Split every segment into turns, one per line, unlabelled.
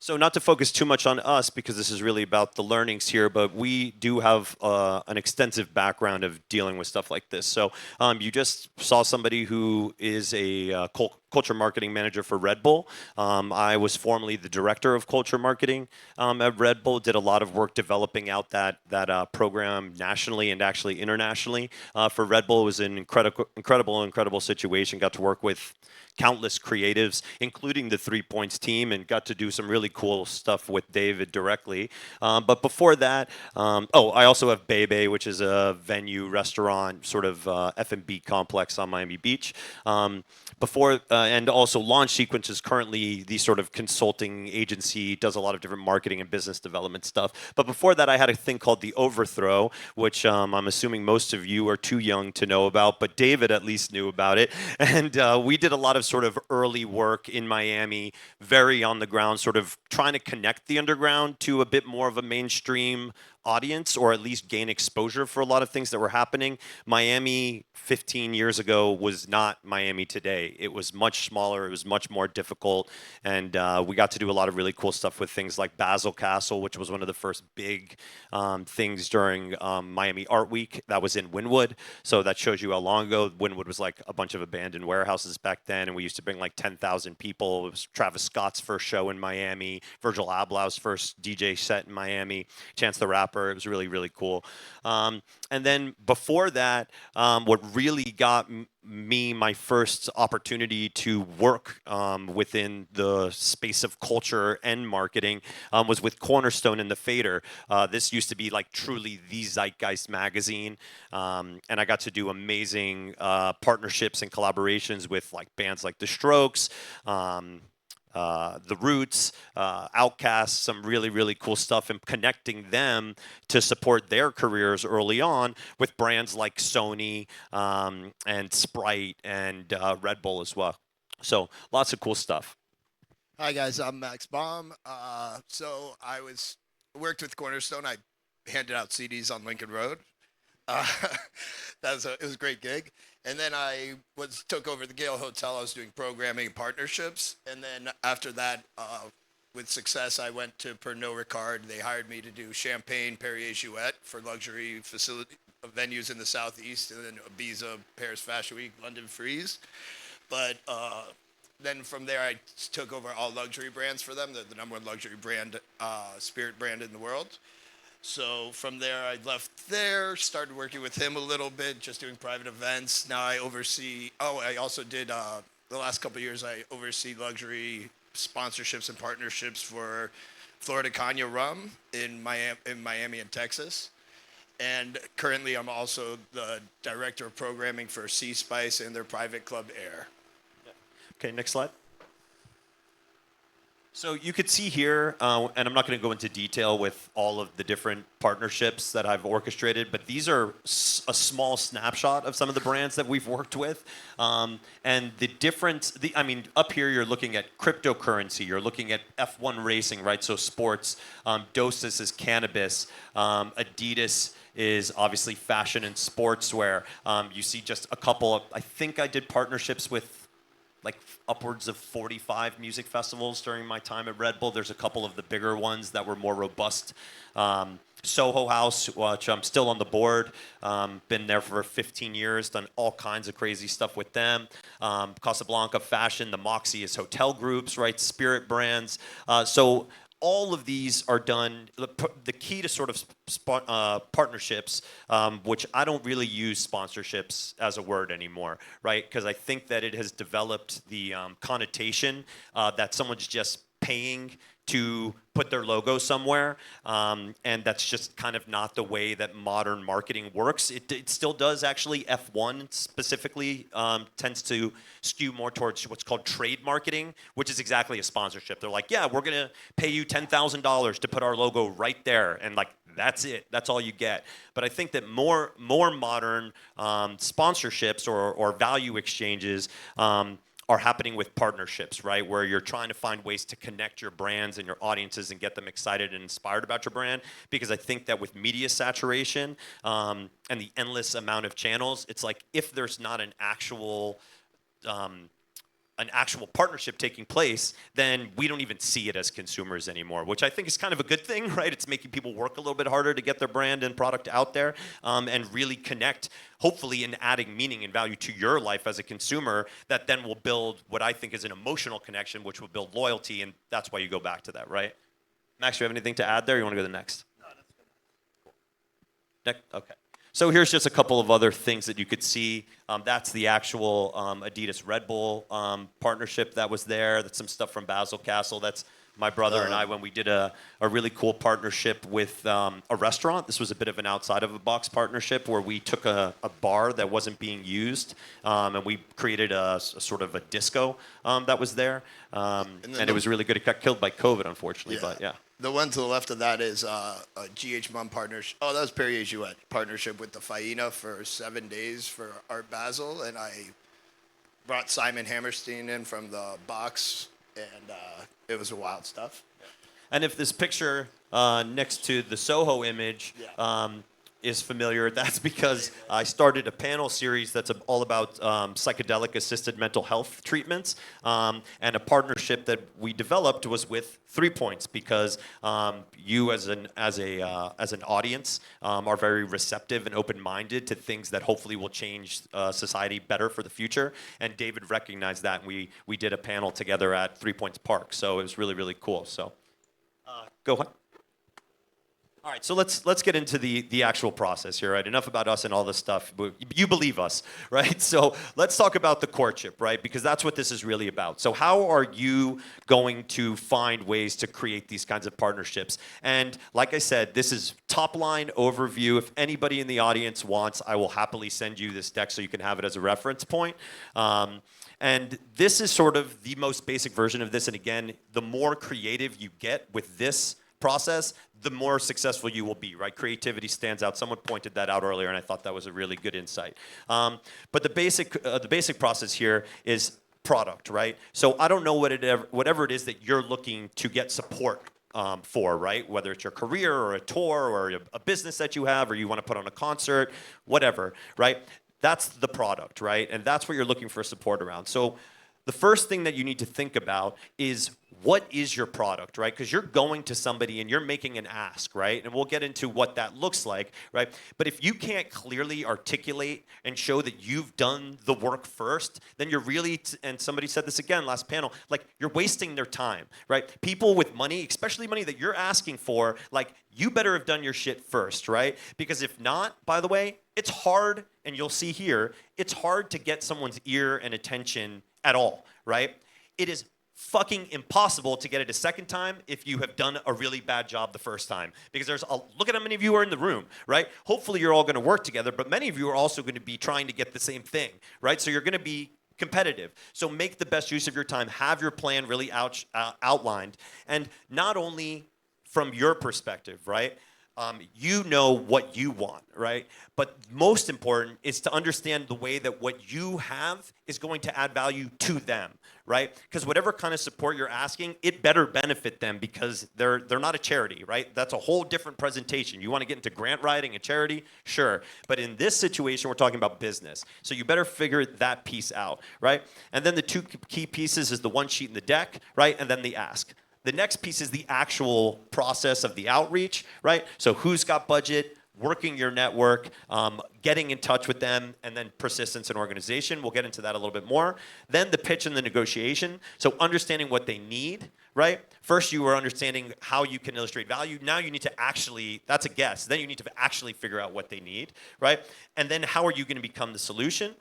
So not to focus too much on us because this is really about the learnings here, but we do have an extensive background of dealing with stuff like this. So you just saw somebody who is a culture marketing manager for Red Bull. I was formerly the director of culture marketing at Red Bull. Did a lot of work developing out that program nationally and actually internationally for Red Bull. It was an incredible situation. Got to work with countless creatives, including the 3 Points team, and got to do some really cool stuff with David directly. But before that, I also have Bebe, which is a venue, restaurant, sort of F&B complex on Miami Beach. And also Launch Sequence is currently the sort of consulting agency, does a lot of different marketing and business development stuff. But before that, I had a thing called the Overthrow, which I'm assuming most of you are too young to know about, but David at least knew about it. And we did a lot of sort of early work in Miami, very on the ground, sort of trying to connect the underground to a bit more of a mainstream audience, or at least gain exposure for a lot of things that were happening. Miami 15 years ago was not Miami today. It was much smaller. It was much more difficult. And we got to do a lot of really cool stuff with things like Basel Castle, which was one of the first big things during Miami Art Week. That was in Wynwood. So that shows you how long ago. Wynwood was like a bunch of abandoned warehouses back then. And we used to bring like 10,000 people. It was Travis Scott's first show in Miami, Virgil Abloh's first DJ set in Miami, Chance the Rapper. It was really, really cool. And then before that, what really got me my first opportunity to work within the space of culture and marketing was with Cornerstone and the Fader. This used to be like truly the Zeitgeist magazine, and I got to do amazing partnerships and collaborations with like bands like The Strokes, The Roots, Outkast, some really, really cool stuff, and connecting them to support their careers early on with brands like Sony and Sprite and Red Bull as well. So lots of cool stuff.
Hi guys, I'm Max Baum. So I worked with Cornerstone. I handed out CDs on Lincoln Road. Uh, it was a great gig. And then I took over the Gale Hotel. I was doing programming and partnerships. And then after that, with success, I went to Pernod Ricard. They hired me to do Champagne, Perrier Jouet for luxury facility venues in the southeast, and then Ibiza, Paris Fashion Week, London Freeze. But then from there, I took over all luxury brands for them, the number one luxury brand, spirit brand in the world. So from there, I left there, started working with him a little bit, just doing private events. Now I oversee, I also did, the last couple of years, I oversee luxury sponsorships and partnerships for Florida Caña Rum in Miami and Texas. And currently, I'm also the director of programming for Seaspice and their private club Air.
Okay, next slide. So you could see here, and I'm not going to go into detail with all of the different partnerships that I've orchestrated, but these are a small snapshot of some of the brands that we've worked with. And the difference, up here you're looking at cryptocurrency, you're looking at F1 racing, right? So sports. Dosas is cannabis. Adidas is obviously fashion and sportswear. You see just a couple of, I think I did partnerships with like upwards of 45 music festivals during my time at Red Bull. There's a couple of the bigger ones that were more robust. Soho House, which I'm still on the board, been there for 15 years, done all kinds of crazy stuff with them. Casablanca Fashion, the Moxie is hotel groups, right? Spirit brands. So all of these are done. The key to sort of partnerships, which I don't really use sponsorships as a word anymore, right? Because I think that it has developed the connotation that someone's just paying to put their logo somewhere, and that's just kind of not the way that modern marketing works. It still does actually. F1 specifically tends to skew more towards what's called trade marketing, which is exactly a sponsorship. They're like, yeah, we're gonna pay you $10,000 to put our logo right there, and like that's it. That's all you get. But I think that more modern sponsorships or value exchanges are happening with partnerships, right? Where you're trying to find ways to connect your brands and your audiences and get them excited and inspired about your brand. Because I think that with media saturation and the endless amount of channels, it's like if there's not an actual an actual partnership taking place, then we don't even see it as consumers anymore, which I think is kind of a good thing, right? It's making people work a little bit harder to get their brand and product out there, and really connect, hopefully in adding meaning and value to your life as a consumer, that then will build what I think is an emotional connection, which will build loyalty, and that's why you go back to that, right? Max, do you have anything to add there? You want to go to the next? No, that's good. Next? Okay. So here's just a couple of other things that you could see. That's the actual Adidas Red Bull partnership that was there. That's some stuff from Basel Castle. That's my brother and I when we did a really cool partnership with a restaurant. This was a bit of an outside of the box partnership where we took a bar that wasn't being used and we created a sort of a disco that was there. And it was really good. It got killed by COVID, unfortunately, but yeah.
The one to the left of that is a GH Mum partnership. Oh, that was Perrier Jouet partnership with the Faena for 7 days for Art Basel, and I brought Simon Hammerstein in from the box, and it was wild stuff.
And if this picture next to the Soho image is familiar, that's because I started a panel series that's all about psychedelic assisted mental health treatments, and a partnership that we developed was with 3 Points, because you as an audience are very receptive and open-minded to things that hopefully will change society better for the future, and David recognized that, and we did a panel together at 3 Points Park, so it was really, really cool. So go ahead. All right, so let's get into the actual process here, right? Enough about us and all this stuff. You believe us, right? So let's talk about the courtship, right? Because that's what this is really about. So how are you going to find ways to create these kinds of partnerships? And like I said, this is top line overview. If anybody in the audience wants, I will happily send you this deck so you can have it as a reference point. And this is sort of the most basic version of this. And again, the more creative you get with this process, the more successful you will be, right? Creativity stands out. Someone pointed that out earlier, and I thought that was a really good insight. But the basic process here is product, right? So I don't know whatever it is that you're looking to get support for, right? Whether it's your career or a tour or a business that you have, or you want to put on a concert, whatever, right? That's the product, right? And that's what you're looking for support around. So the first thing that you need to think about is, what is your product, right? Because you're going to somebody and you're making an ask, right? And we'll get into what that looks like, right? But if you can't clearly articulate and show that you've done the work first, then you're really, and somebody said this again last panel, like, you're wasting their time, right? People with money, especially money that you're asking for, like, you better have done your shit first, right? Because if not, by the way, it's hard, and you'll see here, it's hard to get someone's ear and attention at all, right? It is fucking impossible to get it a second time if you have done a really bad job the first time. Because look at how many of you are in the room, right? Hopefully you're all going to work together, but many of you are also going to be trying to get the same thing, right? So you're going to be competitive. So make the best use of your time. Have your plan really outlined. And not only from your perspective, right? You know what you want, right? But most important is to understand the way that what you have is going to add value to them, right? Because whatever kind of support you're asking, it better benefit them, because they're not a charity, right? That's a whole different presentation. You want to get into grant writing, a charity? Sure. But in this situation, we're talking about business. So you better figure that piece out, right? And then the two key pieces is the one sheet in the deck, right? And then the ask. The next piece is the actual process of the outreach, right? So who's got budget, working your network, getting in touch with them, and then persistence and organization. We'll get into that a little bit more. Then the pitch and the negotiation. So understanding what they need, right? First, you were understanding how you can illustrate value. Now you need to actually, that's a guess. Then you need to actually figure out what they need, right? And then how are you going to become the solution?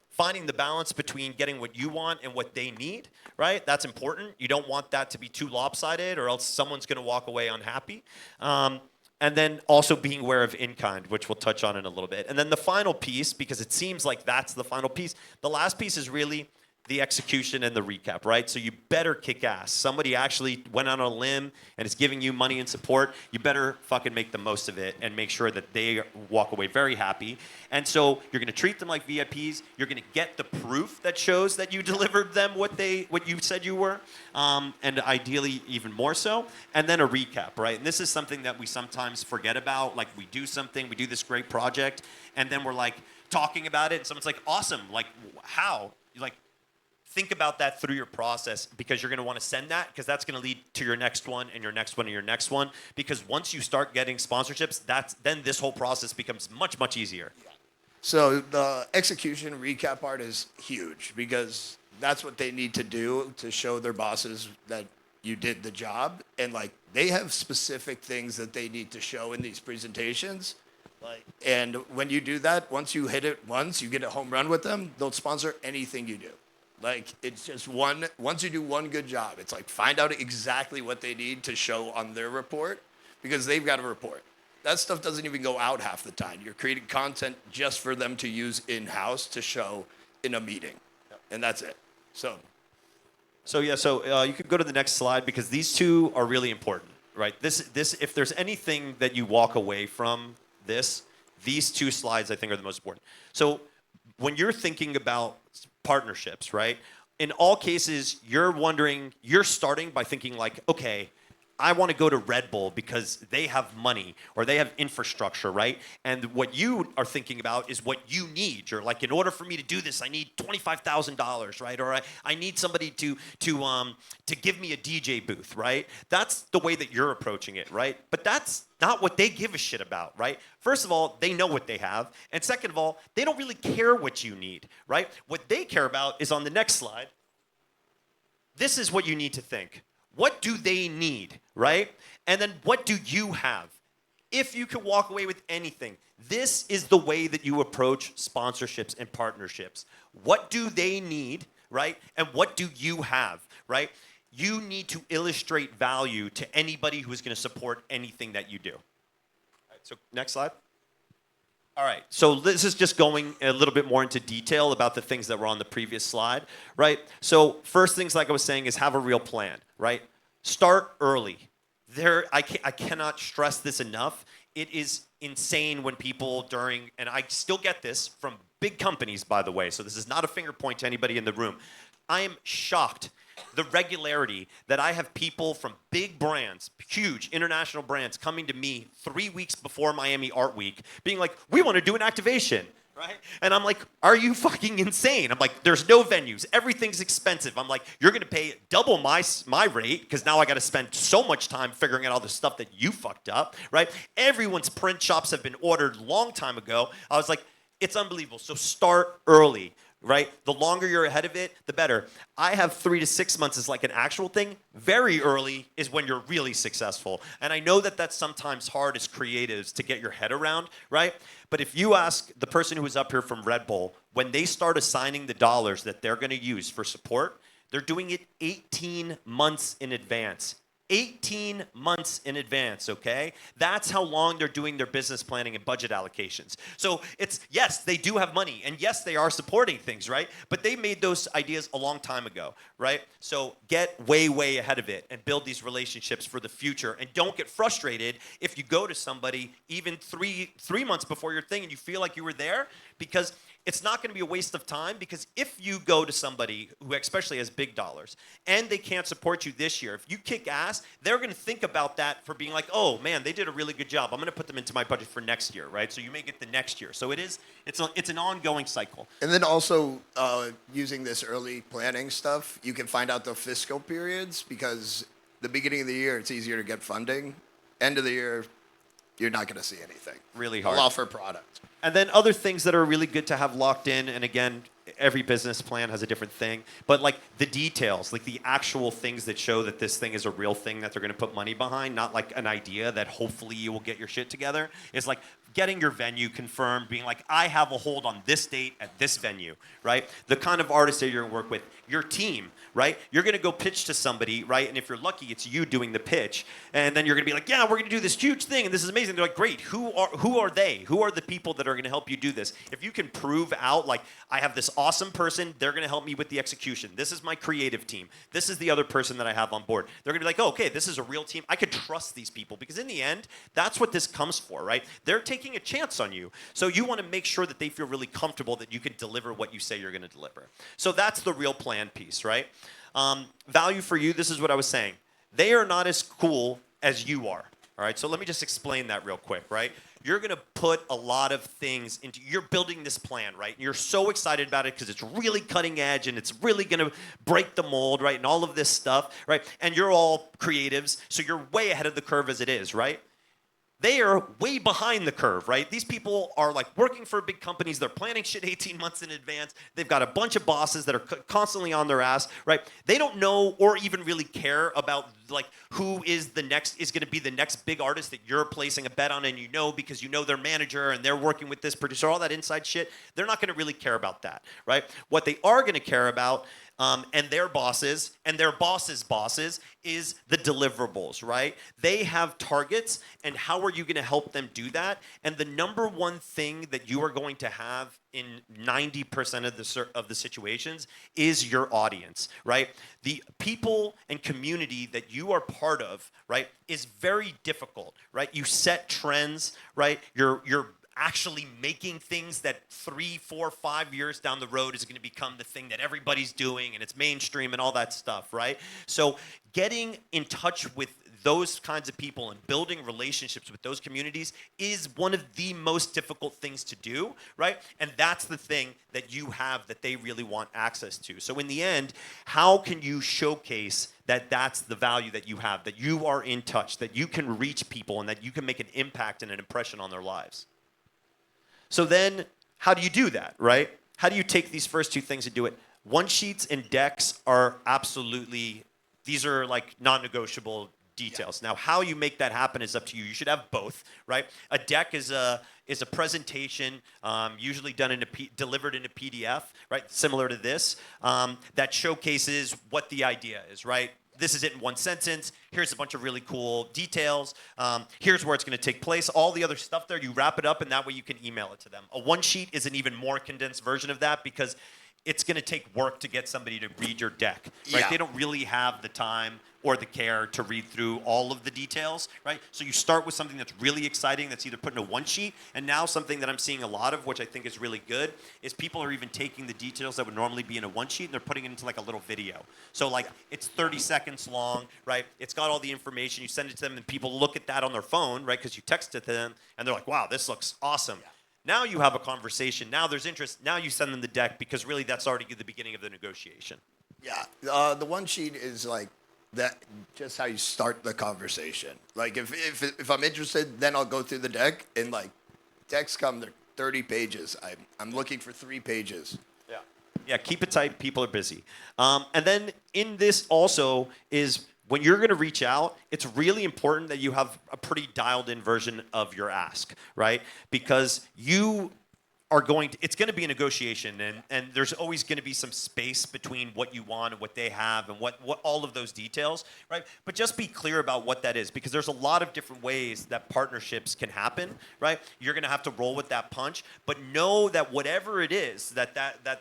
Finding the balance between getting what you want and what they need, right? That's important. You don't want that to be too lopsided, or else someone's going to walk away unhappy. And then also being aware of in-kind, which we'll touch on in a little bit. And then the final piece, because it seems like that's the final piece, the last piece is really the execution and the recap, right? So you better kick ass. Somebody actually went on a limb and is giving you money and support. You better fucking make the most of it and make sure that they walk away very happy. And so you're going to treat them like VIPs. You're going to get the proof that shows that you delivered them what you said you were, and ideally even more so. And then a recap, right? And this is something that we sometimes forget about. Like, we do something, we do this great project, and then we're like talking about it, and someone's like, awesome, like, how? You're like, think about that through your process, because you're going to want to send that, because that's going to lead to your next one and your next one and your next one. Because once you start getting sponsorships, then this whole process becomes much, much easier.
So the execution recap part is huge, because that's what they need to do to show their bosses that you did the job. And like, they have specific things that they need to show in these presentations. Like, and when you do that, once you hit it once, you get a home run with them, they'll sponsor anything you do. Like, it's just once you do one good job, it's like, find out exactly what they need to show on their report, because they've got a report. That stuff doesn't even go out half the time. You're creating content just for them to use in-house to show in a meeting. And that's it. So
you could go to the next slide, because these two are really important, right? This, if there's anything that you walk away from this, these two slides I think are the most important. So when you're thinking about partnerships, right? In all cases, you're starting by thinking like, okay, I want to go to Red Bull because they have money or they have infrastructure, right? And what you are thinking about is what you need. You're like, in order for me to do this, I need $25,000, right? Or I need somebody to give me a DJ booth, right? That's the way that you're approaching it, right? But that's not what they give a shit about, right? First of all, they know what they have. And second of all, they don't really care what you need, right? What they care about is on the next slide. This is what you need to think. What do they need, right? And then what do you have? If you could walk away with anything, this is the way that you approach sponsorships and partnerships. What do they need, right? And what do you have, right? You need to illustrate value to anybody who's going to support anything that you do. All right, so next slide. All right, so this is just going a little bit more into detail about the things that were on the previous slide, right? So first things, like I was saying, is have a real plan, right? Start early. I cannot stress this enough. It is insane when people and I still get this from big companies, by the way, so this is not a finger point to anybody in the room. I am shocked the regularity that I have people from big brands, huge international brands, coming to me 3 weeks before Miami Art Week, being like, we want to do an activation, right? And I'm like, are you fucking insane? I'm like, there's no venues. Everything's expensive. I'm like, you're going to pay double my rate, because now I got to spend so much time figuring out all the stuff that you fucked up, right? Everyone's print shops have been ordered long time ago. I was like, it's unbelievable. So start early. Right? The longer you're ahead of it, the better. I have 3 to 6 months as like an actual thing. Very early is when you're really successful. And I know that that's sometimes hard as creatives to get your head around, right? But if you ask the person who was up here from Red Bull, when they start assigning the dollars that they're going to use for support, they're doing it 18 months in advance. 18 months in advance, okay? That's how long they're doing their business planning and budget allocations. So it's, yes, they do have money, and yes, they are supporting things, right? But they made those ideas a long time ago, right? So get way, way ahead of it and build these relationships for the future. And don't get frustrated if you go to somebody even three months before your thing and you feel like you were there, because it's not going to be a waste of time. Because if you go to somebody who especially has big dollars and they can't support you this year, if you kick ass, they're going to think about that for being like, oh man, they did a really good job. I'm going to put them into my budget for next year, right? So you may get the next year. So it's an ongoing cycle.
And then also using this early planning stuff, you can find out the fiscal periods, because the beginning of the year, it's easier to get funding. End of the year, you're not going to see anything.
Really hard.
I'll offer product.
And then other things that are really good to have locked in, and again, every business plan has a different thing, but like the details, like the actual things that show that this thing is a real thing that they're going to put money behind, not like an idea that hopefully you will get your shit together, is like getting your venue confirmed, being like, I have a hold on this date at this venue, right? The kind of artist that you're going to work with, your team, right? You're going to go pitch to somebody, right? And if you're lucky, it's you doing the pitch. And then you're going to be like, yeah, we're going to do this huge thing, and this is amazing. They're like, great. Who are they? Who are the people that are going to help you do this? If you can prove out, like, I have this awesome person, they're going to help me with the execution. This is my creative team. This is the other person that I have on board. They're going to be like, oh, okay, this is a real team. I could trust these people, because in the end, that's what this comes for, right? They're taking a chance on you. So you want to make sure that they feel really comfortable that you can deliver what you say you're going to deliver. So that's the real plan piece, right? Value for you, this is what I was saying. They are not as cool as you are, all right? So let me just explain that real quick, right? you're going to put a lot of things into, you're building this plan, right? And you're so excited about it because it's really cutting edge and it's really going to break the mold, right? And all of this stuff, right? And you're all creatives, so you're way ahead of the curve as it is, right? They are way behind the curve, right? These people are like working for big companies. They're planning shit 18 months in advance. They've got a bunch of bosses that are constantly on their ass, right? They don't know or even really care about like who is going to be the next big artist that you're placing a bet on, and you know because you know their manager and they're working with this producer, all that inside shit. They're not going to really care about that, right? What they are going to care about and their bosses and their bosses' bosses is the deliverables, right? They have targets, and how are you going to help them do that? And the number one thing that you are going to have in 90% of the situations is your audience, right? The people and community that you are part of, right, is very difficult, right? You set trends, right? You're actually making things that 3, 4, 5 years down the road is going to become the thing that everybody's doing and it's mainstream and all that stuff, right? So getting in touch with those kinds of people and building relationships with those communities is one of the most difficult things to do, right? And that's the thing that you have that they really want access to. So in the end, how can you showcase that that's the value that you have, that you are in touch, that you can reach people and that you can make an impact and an impression on their lives? So then, how do you do that, right? How do you take these first two things and do it? One sheets and decks are absolutely, these are like non-negotiable details. Yeah. Now, how you make that happen is up to you. You should have both, right? A deck is a presentation, usually done delivered in a PDF, right? Similar to this, that showcases what the idea is, right? This is it in one sentence. Here's a bunch of really cool details. Here's where it's going to take place. All the other stuff there, you wrap it up, and that way you can email it to them. A one sheet is an even more condensed version of that because it's going to take work to get somebody to read your deck, right? Yeah. They don't really have the time or the care to read through all of the details, right? So you start with something that's really exciting that's either put in a one sheet, and now something that I'm seeing a lot of, which I think is really good, is people are even taking the details that would normally be in a one sheet and they're putting it into like a little video. So like it's 30 seconds long, right? It's got all the information. You send it to them and people look at that on their phone, right? Because you text it to them and they're like, wow, this looks awesome. Yeah. Now you have a conversation. Now there's interest. Now you send them the deck because really that's already the beginning of the negotiation.
Yeah, the one sheet is like that, just how you start the conversation. Like if I'm interested, then I'll go through the deck, and like decks come, they're 30 pages. I'm looking for 3 pages.
Yeah, keep it tight. People are busy. And then in this also is when you're going to reach out, it's really important that you have a pretty dialed-in version of your ask, right? Because you are it's going to be a negotiation, and there's always going to be some space between what you want and what they have and what all of those details, right? But just be clear about what that is, because there's a lot of different ways that partnerships can happen, right? You're going to have to roll with that punch, but know that whatever it is, that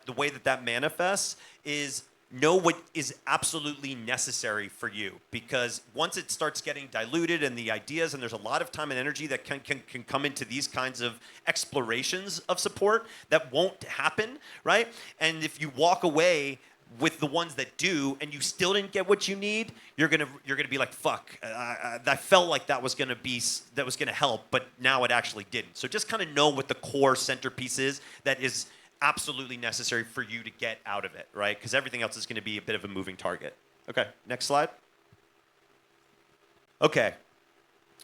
the way that manifests is know what is absolutely necessary for you, because once it starts getting diluted and the ideas, and there's a lot of time and energy that can come into these kinds of explorations of support that won't happen, right? And if you walk away with the ones that do and you still didn't get what you need, you're gonna be like, fuck, I felt like that was gonna help, but now it actually didn't. So just kind of know what the core centerpiece is that is absolutely necessary for you to get out of it, right? Because everything else is going to be a bit of a moving target. Okay, next slide. Okay,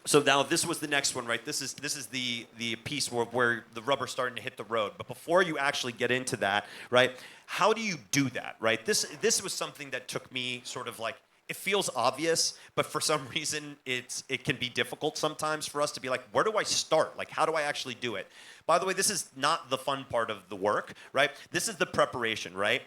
so now this was the next one, right? This is the piece where the rubber's starting to hit the road. But before you actually get into that, right? How do you do that, right? This was something that took me sort of like, it feels obvious, but for some reason it can be difficult sometimes for us to be like, where do I start? Like, how do I actually do it? By the way, this is not the fun part of the work, right? This is the preparation, right?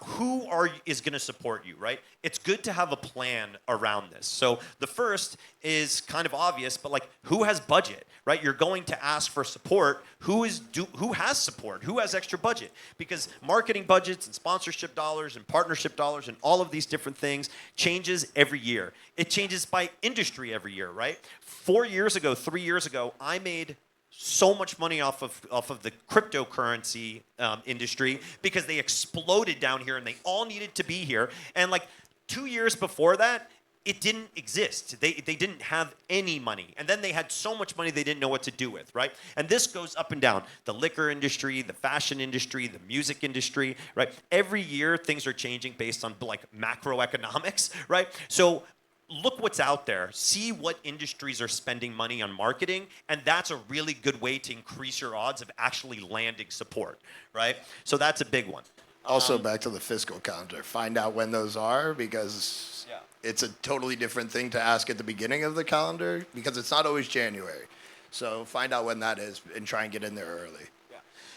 Who is going to support you, right? It's good to have a plan around this. So the first is kind of obvious, but like, who has budget, right? You're going to ask for support. Who has support? Who has extra budget? Because marketing budgets and sponsorship dollars and partnership dollars and all of these different things changes every year. It changes by industry every year, right? 3 years ago, I made so much money off of the cryptocurrency industry because they exploded down here and they all needed to be here. And like 2 years before that, it didn't exist. They didn't have any money. And then they had so much money they didn't know what to do with, right? And this goes up and down. The liquor industry, the fashion industry, the music industry, right? Every year things are changing based on like macroeconomics, right? So look what's out there. See what industries are spending money on marketing, and that's a really good way to increase your odds of actually landing support, right? So that's a big one.
Also, back to the fiscal calendar. Find out when those are, because it's a totally different thing to ask at the beginning of the calendar, because it's not always January. So find out when that is and try and get in there early.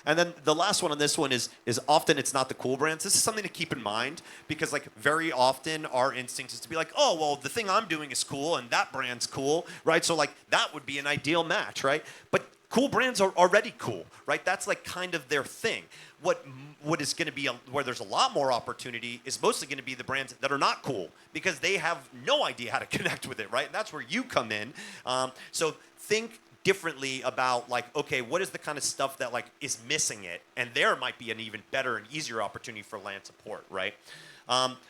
And then the last one on this one is often it's not the cool brands. This is something to keep in mind, because like very often our instinct is to be like, oh, well, the thing I'm doing is cool and that brand's cool, right? So like that would be an ideal match, right? But cool brands are already cool, right? That's like kind of their thing. What is going to be where there's a lot more opportunity is mostly going to be the brands that are not cool, because they have no idea how to connect with it, right? And that's where you come in. So think differently about like, okay, what is the kind of stuff that like is missing it? And there might be an even better and easier opportunity for land support, right?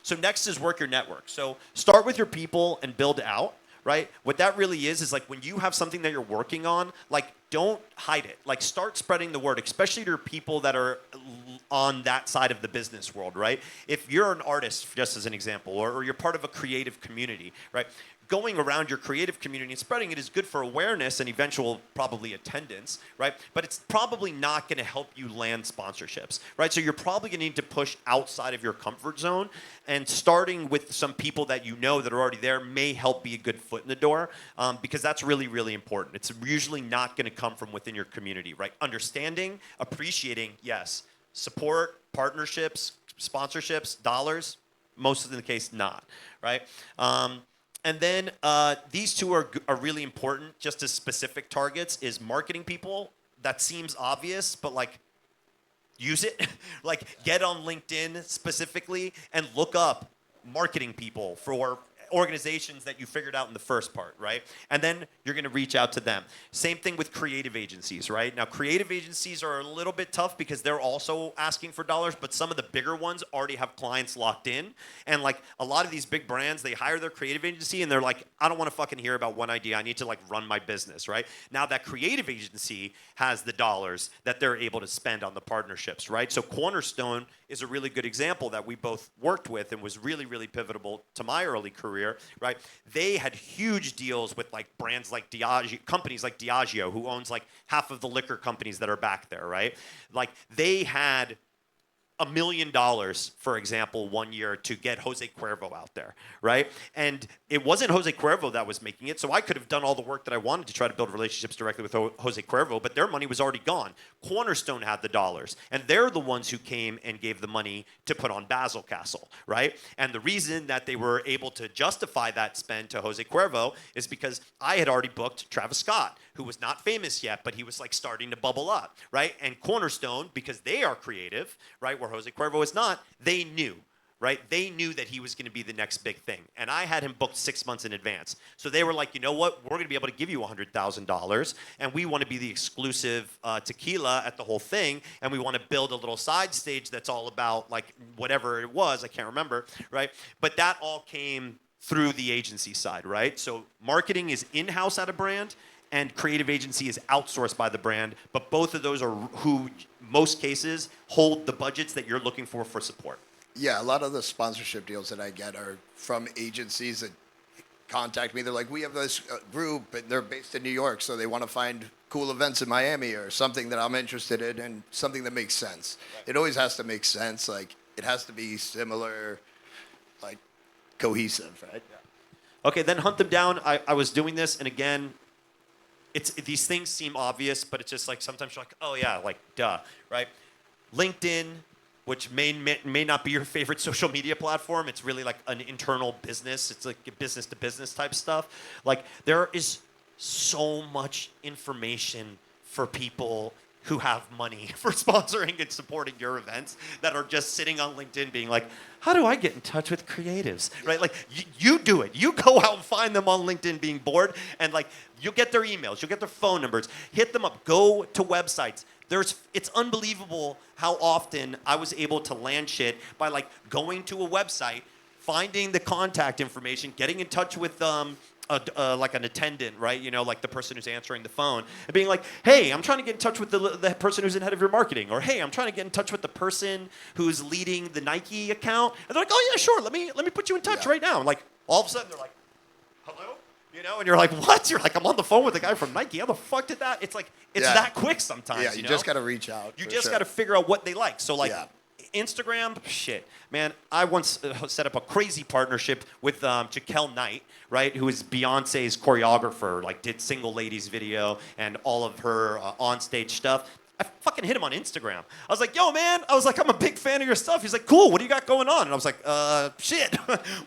So next is work your network. So start with your people and build out, right? What that really is like when you have something that you're working on, like don't hide it. Like start spreading the word, especially to people that are on that side of the business world, right? If you're an artist, just as an example, or you're part of a creative community, right? Going around your creative community and spreading it is good for awareness and eventual probably attendance, right? But it's probably not going to help you land sponsorships, right? So you're probably going to need to push outside of your comfort zone, and starting with some people that you know that are already there may help be a good foot in the door, because that's really, really important. It's usually not going to come from within your community, right? Understanding, appreciating, yes. Support, partnerships, sponsorships, dollars, most of the case not, right? And then these two are really important, just as specific targets, is marketing people. That seems obvious, but like use it. Like get on LinkedIn specifically and look up marketing people for organizations that you figured out in the first part, right? And then you're going to reach out to them. Same thing with creative agencies, right? Now, creative agencies are a little bit tough because they're also asking for dollars, but some of the bigger ones already have clients locked in. And like a lot of these big brands, they hire their creative agency and they're like, I don't want to fucking hear about one idea. I need to like run my business, right? Now that creative agency has the dollars that they're able to spend on the partnerships, right? So Cornerstone is a really good example that we both worked with and was really, really pivotal to my early career, right? They had huge deals with like brands like Diageo, companies like Diageo, who owns like half of the liquor companies that are back there, right? Like they had $1 million, for example, one year to get Jose Cuervo out there, right? And it wasn't Jose Cuervo that was making it, so I could have done all the work that I wanted to try to build relationships directly with Jose Cuervo, but their money was already gone. Cornerstone had the dollars, and they're the ones who came and gave the money to put on Basel Castle, right? And the reason that they were able to justify that spend to Jose Cuervo is because I had already booked Travis Scott, who was not famous yet, but he was like starting to bubble up, right? And Cornerstone, because they are creative, right, where Jose Cuervo is not, they knew, right? They knew that he was going to be the next big thing. And I had him booked 6 months in advance. So they were like, you know what? We're going to be able to give you $100,000, and we want to be the exclusive tequila at the whole thing, and we want to build a little side stage that's all about like whatever it was, I can't remember, right? But that all came through the agency side, right? So marketing is in-house at a brand, and creative agency is outsourced by the brand, but both of those are who, most cases, hold the budgets that you're looking for support.
Yeah, a lot of the sponsorship deals that I get are from agencies that contact me. They're like, we have this group, and they're based in New York, so they want to find cool events in Miami or something that I'm interested in, and something that makes sense. Right. It always has to make sense. Like, it has to be similar, like, cohesive, right?
Yeah. Okay, then hunt them down. I was doing this, and again, these things seem obvious, but it's just like sometimes you're like, oh yeah, like duh, right? LinkedIn, which may not be your favorite social media platform. It's really like an internal business. It's like business to business type stuff. Like there is so much information for people who have money for sponsoring and supporting your events that are just sitting on LinkedIn being like, how do I get in touch with creatives, right? Like you do it. You go out and find them on LinkedIn being bored, and like you'll get their emails, you'll get their phone numbers, hit them up, go to websites. It's unbelievable how often I was able to land shit by like going to a website, finding the contact information, getting in touch with like an attendant, right? You know, like the person who's answering the phone, and being like, hey, I'm trying to get in touch with the person who's in head of your marketing, or hey, I'm trying to get in touch with the person who's leading the Nike account. And they're like, oh yeah, sure, let me put you in touch right now. And like all of a sudden they're like, hello? You know, and you're like, what? You're like, I'm on the phone with the guy from Nike. How the fuck did that? It's like, it's that quick sometimes.
Yeah, you
know?
just got to reach out.
You just got to figure out what they like. So like Instagram, shit. Man, I once set up a crazy partnership with Jaquel Knight, right, who is Beyonce's choreographer, like did Single Ladies video and all of her onstage stuff. I fucking hit him on Instagram. I was like, yo, man. I was like, I'm a big fan of your stuff. He's like, cool. What do you got going on? And I was like, shit.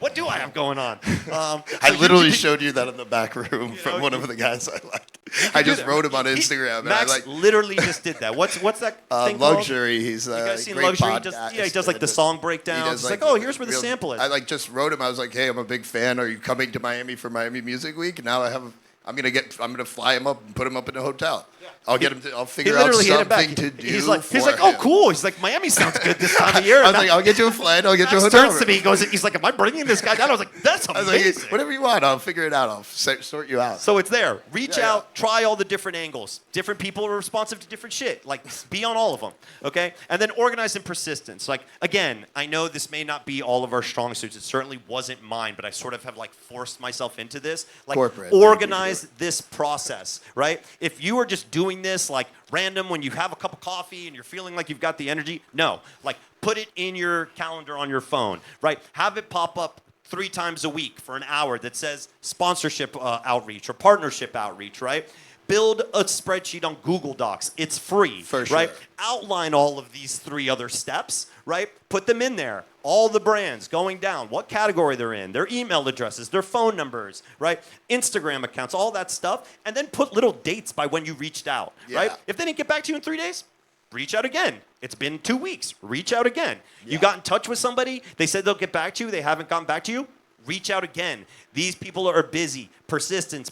What do I have going on?
I literally showed you that in the back room from one of the guys I liked. I just wrote him on Instagram.
Max literally just did that. What's that thing
Luxury.
Called?
He's
you guys seen
great
Luxury?
podcast.
He does like the song breakdowns. He's like, oh, here's where the sample is.
I like just wrote him. I was like, hey, I'm a big fan. Are you coming to Miami for Miami Music Week? And now I'm gonna fly him up and put him up in a hotel. Yeah. I'll figure out something to do.
He's like, oh, cool. He's like, Miami sounds good this time of year.
I was like, I'll get you a flight. I'll get you a hotel.
Turns to me, he's like, am I bringing this guy down? I was like, that's amazing.
I was like, whatever you want, I'll figure it out. I'll sort you out.
So it's there. Reach out, try all the different angles. Different people are responsive to different shit. Like, be on all of them, okay? And then organize and persistence. Like, again, I know this may not be all of our strong suits. It certainly wasn't mine, but I sort of have like forced myself into this. Like, organize this process, right? If you are just doing this like random when you have a cup of coffee and you're feeling like you've got the energy, no. Like, put it in your calendar on your phone, right? Have it pop up 3 times a week for an hour that says sponsorship outreach or partnership outreach, right? Build a spreadsheet on Google Docs. It's free, right? Outline all of these 3 other steps, right? Put them in there. All the brands going down, what category they're in, their email addresses, their phone numbers, right? Instagram accounts, all that stuff. And then put little dates by when you reached out, right? If they didn't get back to you in 3 days, reach out again. It's been 2 weeks. Reach out again. You got in touch with somebody. They said they'll get back to you. They haven't gotten back to you. Reach out again. These people are busy. Persistence.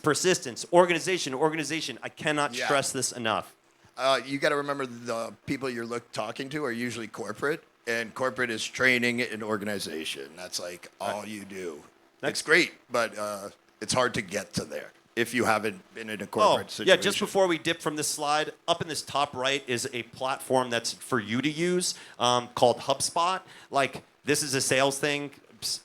Organization. I cannot stress this enough.
You got to remember the people you're talking to are usually corporate, and corporate is training and organization. That's like all you do. That's great, but it's hard to get to there if you haven't been in a corporate situation.
Yeah, just before we dip from this slide, up in this top right is a platform that's for you to use called HubSpot. Like, this is a sales thing.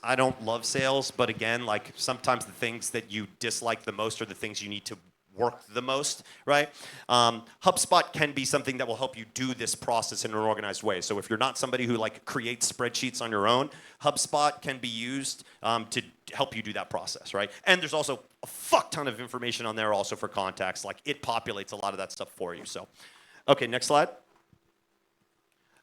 I don't love sales, but again, like sometimes the things that you dislike the most are the things you need to work the most, right? HubSpot can be something that will help you do this process in an organized way. So if you're not somebody who like creates spreadsheets on your own, HubSpot can be used to help you do that process, right? And there's also a fuck ton of information on there also for contacts. Like, it populates a lot of that stuff for you. So, okay, next slide.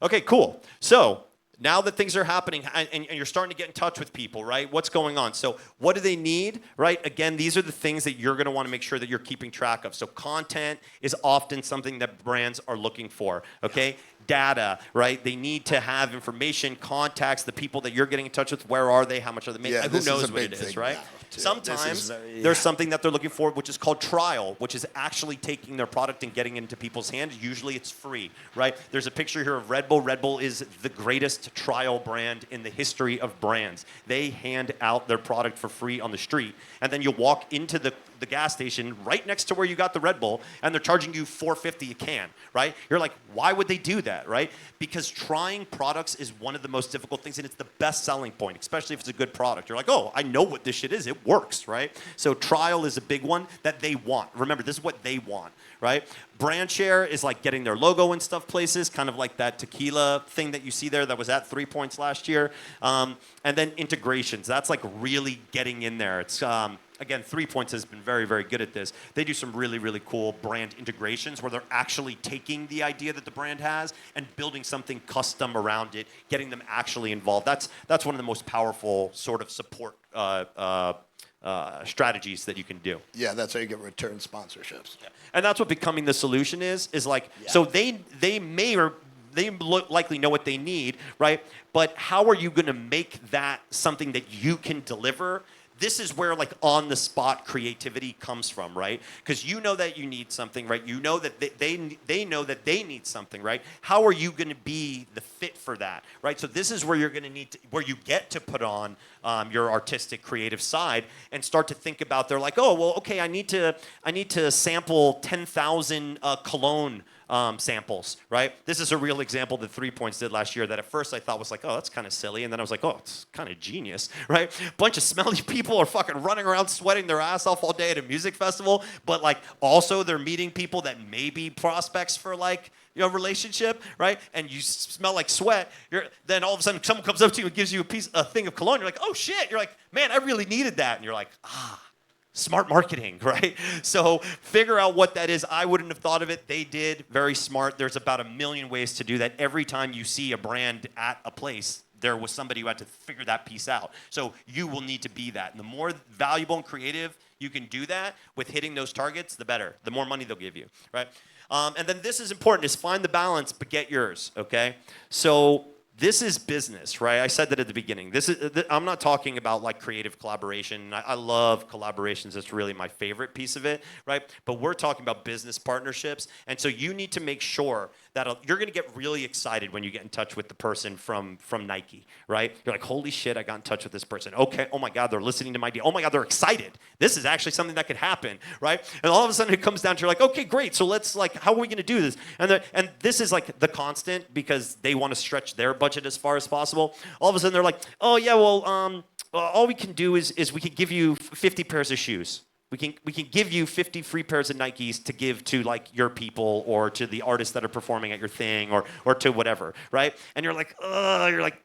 Okay, cool. So now that things are happening and you're starting to get in touch with people, right? What's going on? So what do they need, right? Again, these are the things that you're going to want to make sure that you're keeping track of. So content is often something that brands are looking for, okay? Data, right? They need to have information, contacts, the people that you're getting in touch with, where are they, how much are they making, who knows what it is, right? Sometimes there's something that they're looking for, which is called trial, which is actually taking their product and getting it into people's hands. Usually it's free, right? There's a picture here of Red Bull. Red Bull is the greatest trial brand in the history of brands. They hand out their product for free on the street, and then you walk into the gas station right next to where you got the Red Bull, and they're charging you $4.50 a can, right? You're like, why would they do that, right? Because trying products is one of the most difficult things, and it's the best selling point, especially if it's a good product. You're like, oh, I know what this shit is. It works, right? So trial is a big one that they want. Remember, this is what they want, right? Brand share is like getting their logo in stuff places, kind of like that tequila thing that you see there that was at 3 points last year. And then integrations. That's like really getting in there. It's again, 3 points has been very, very good at this. They do some really, really cool brand integrations where they're actually taking the idea that the brand has and building something custom around it, getting them actually involved. That's one of the most powerful sort of support strategies that you can do.
Yeah, that's how you get return sponsorships.
Yeah. And that's what becoming the solution is like, so they likely know what they need, right? But how are you going to make that something that you can deliver? this is where like on the spot creativity comes from, right? Because you know that you need something, right? You know that they know that they need something, right? How are you going to be the fit for that, right? So this is where you're going to need to, where you get to put on your artistic creative side and start to think about, they're like, oh, well, okay, I need to sample 10,000 cologne samples, right? This is a real example that 3 Points did last year that at first I thought was like, oh, that's kind of silly. And then I was like, oh, it's kind of genius, right? Bunch of smelly people are fucking running around sweating their ass off all day at a music festival, but like also they're meeting people that may be prospects for like, relationship, right? And you smell like sweat. Then all of a sudden someone comes up to you and gives you a thing of cologne. You're like, oh shit. You're like, man, I really needed that. And you're like, smart marketing, right? So figure out what that is. I wouldn't have thought of it. They did. Very smart. There's about 1 million ways to do that. Every time you see a brand at a place, there was somebody who had to figure that piece out. So you will need to be that. And the more valuable and creative you can do that with hitting those targets, the better. The more money they'll give you, right? And then this is important, is find the balance, but get yours, okay? So this is business, right? I said that at the beginning. I'm not talking about like creative collaboration. I love collaborations. It's really my favorite piece of it, right? But we're talking about business partnerships. And so you need to make sure that you're going to get really excited when you get in touch with the person from Nike, right? You're like, holy shit, I got in touch with this person. Okay, oh my God, they're listening to my deal. Oh my God, they're excited. This is actually something that could happen, right? And all of a sudden it comes down to, you're like, okay, great. So let's like, how are we going to do this? And this is like the constant, because they want to stretch their budget as far as possible. All of a sudden they're like, oh yeah, well, all we can do is we can give you 50 pairs of shoes. We can give you 50 free pairs of Nikes to give to like your people or to the artists that are performing at your thing or to whatever, right? And you're like,